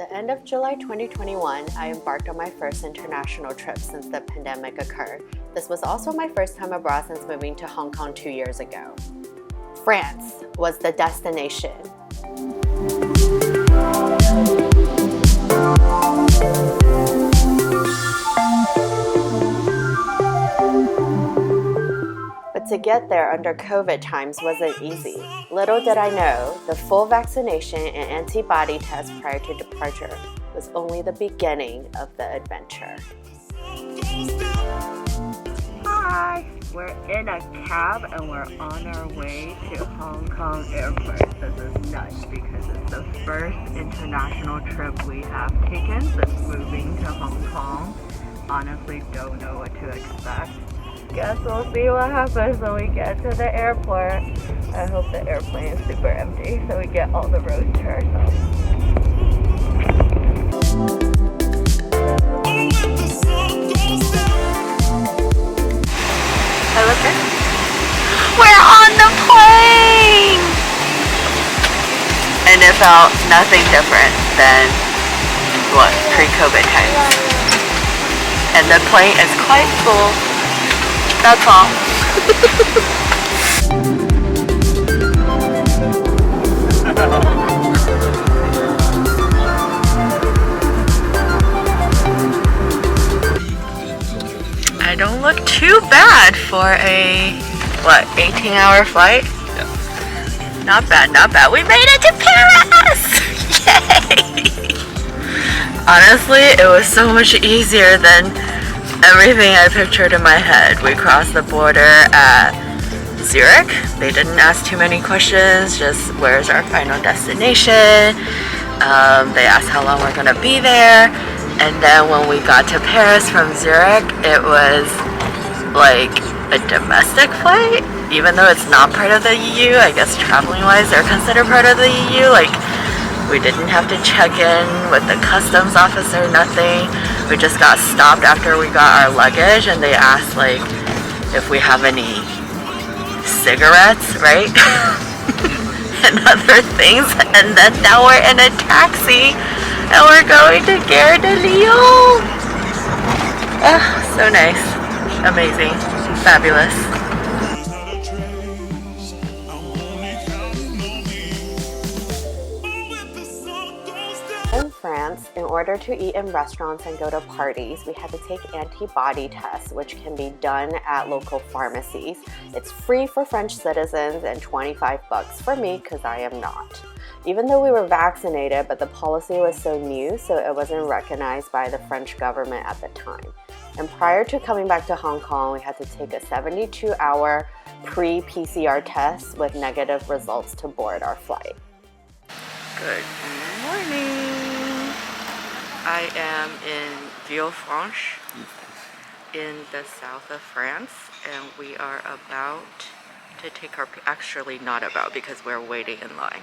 The end of July 2021, I embarked on my first international trip since the pandemic occurred. This was also my first time abroad since moving to Hong Kong 2 years ago. France was the destination. But to get there under COVID times wasn't easy. Little did I know, the full vaccination and antibody test prior to departure was only the beginning of the adventure. Hi! We're in a cab and we're on our way to Hong Kong airport. This is nuts because it's the first international trip we have taken since moving to Hong Kong. Honestly, don't know what to expect. Guess we'll see what happens when we get to the airport. I hope the airplane is super empty so we get all the rows to ourselves. I look good. We're on the plane! And it felt nothing different than what pre-COVID times. And the plane is quite full. That's all. I don't look too bad for a, 18-hour flight? Yeah. Not bad, not bad. We made it to Paris! Yay! Honestly, it was so much easier than everything I pictured in my head. We crossed the border at Zurich. They didn't ask too many questions, just where's our final destination. They asked how long we're gonna be there. And then when we got to Paris from Zurich, it was like a domestic flight. Even though it's not part of the EU, I guess traveling wise they're considered part of the EU. Like, we didn't have to check in with the customs officer, nothing. We just got stopped after we got our luggage and they asked like if we have any cigarettes, right? And other things. And then now we're in a taxi and we're going to Gare de Lyon. So nice. Amazing. Fabulous. In France, in order to eat in restaurants and go to parties, we had to take antibody tests, which can be done at local pharmacies. It's free for French citizens and $25 for me because I am not. Even though we were vaccinated, but the policy was so new, so it wasn't recognized by the French government at the time. And prior to coming back to Hong Kong, we had to take a 72-hour pre-PCR test with negative results to board our flight. Good morning. I am in Villefranche in the south of France, and we are about to take our, actually not about because we're waiting in line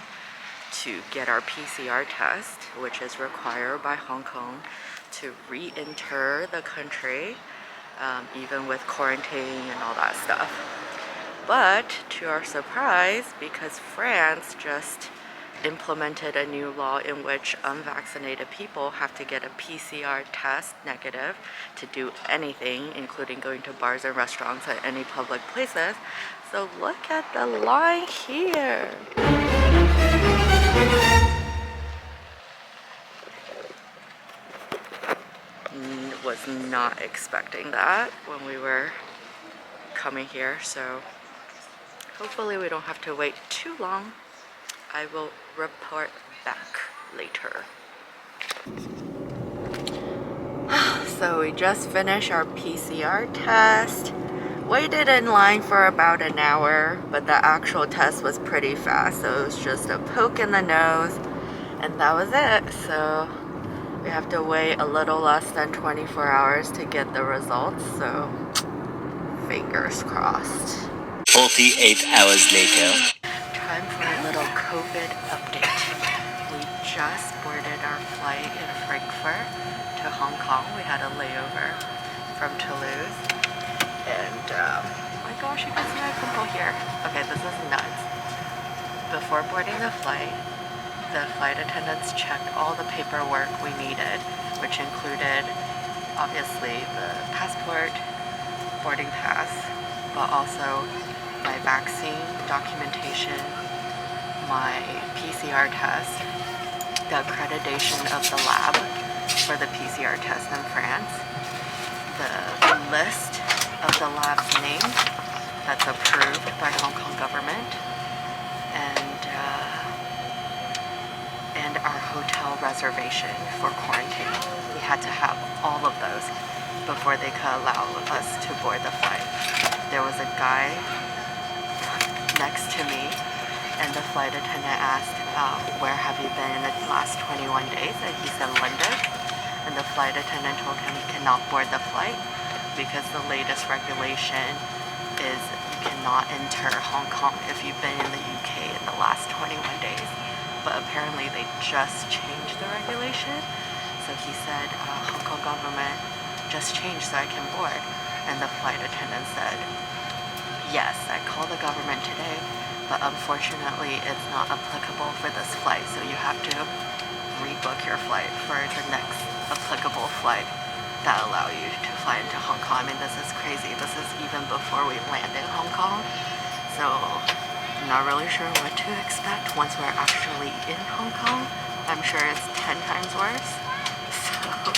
to get our PCR test, which is required by Hong Kong to re-enter the country, even with quarantine and all that stuff. But to our surprise, because France just implemented a new law in which unvaccinated people have to get a PCR test negative to do anything, including going to bars and restaurants and any public places. So look at the line here. Was not expecting that when we were coming here, so hopefully we don't have to wait too long. I will report back later. So we just finished our PCR test. Waited in line for about an hour, but the actual test was pretty fast. So it was just a poke in the nose and that was it. So we have to wait a little less than 24 hours to get the results. So fingers crossed. 48 hours later. Time for a little COVID update. We just boarded our flight in Frankfurt to Hong Kong. We had a layover from Toulouse. And, oh my gosh, you can see my pimple here. Okay, this is nuts. Before boarding the flight, The flight attendants checked all the paperwork we needed, which included obviously the passport, boarding pass, but also my vaccine documentation, my PCR test, the accreditation of the lab for the PCR test in France, the list of the lab's name that's approved by Hong Kong government, and our hotel reservation for quarantine. We had to have all of those before they could allow us to board the flight. There was a guy next to me, and the flight attendant asked, where have you been in the last 21 days? And he said London. And the flight attendant told him he cannot board the flight because the latest regulation is you cannot enter Hong Kong if you've been in the UK in the last 21 days. But apparently they just changed the regulation. So he said, Hong Kong government just changed so I can board. And the flight attendant said, yes, I called the government today, but unfortunately it's not applicable for this flight, so you have to rebook your flight for the next applicable flight that allow you to fly into Hong Kong. I mean, this is crazy. This is even before we land in Hong Kong, so I'm not really sure what to expect once we're actually in Hong Kong. I'm sure it's 10 times worse, so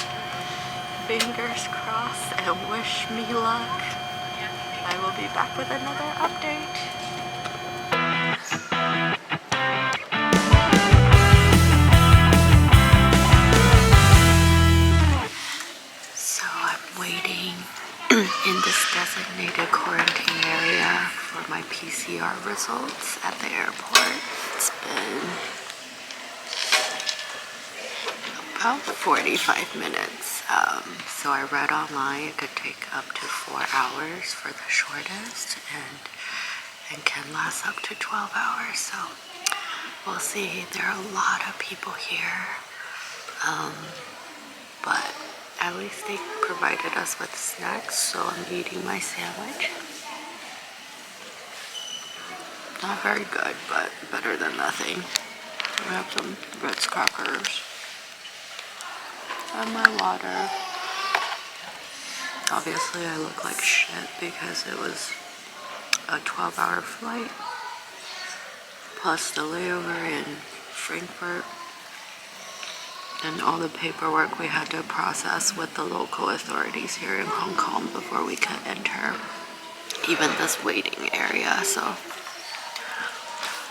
fingers crossed and wish me luck. I will be back with another update. So I'm waiting in this designated quarantine area for my PCR results at the airport. It's been about 45 minutes. So I read online it could take up to 4 hours for the shortest and can last up to 12 hours. So we'll see. There are a lot of people here. But at least they provided us with snacks, so I'm eating my sandwich. Not very good, but better than nothing. I have some Ritz crackers and my water. Obviously I look like shit because it was a 12-hour flight plus the layover in Frankfurt and all the paperwork we had to process with the local authorities here in Hong Kong before we could enter even this waiting area. So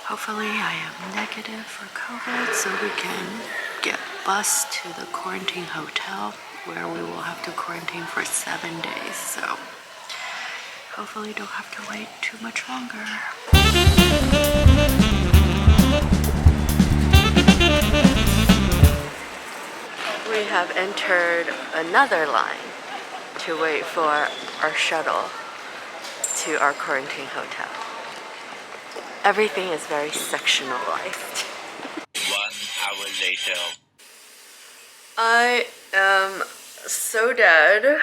hopefully I am negative for COVID so we can get bused to the quarantine hotel where we will have to quarantine for 7 days. So hopefully don't have to wait too much longer. We have entered another line to wait for our shuttle to our quarantine hotel. Everything is very sectionalized. 1 hour later. I am so dead,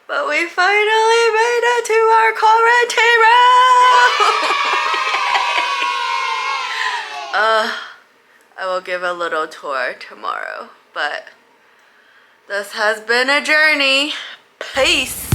but we finally made it to our quarantine room! I will give a little tour tomorrow, but this has been a journey. Peace!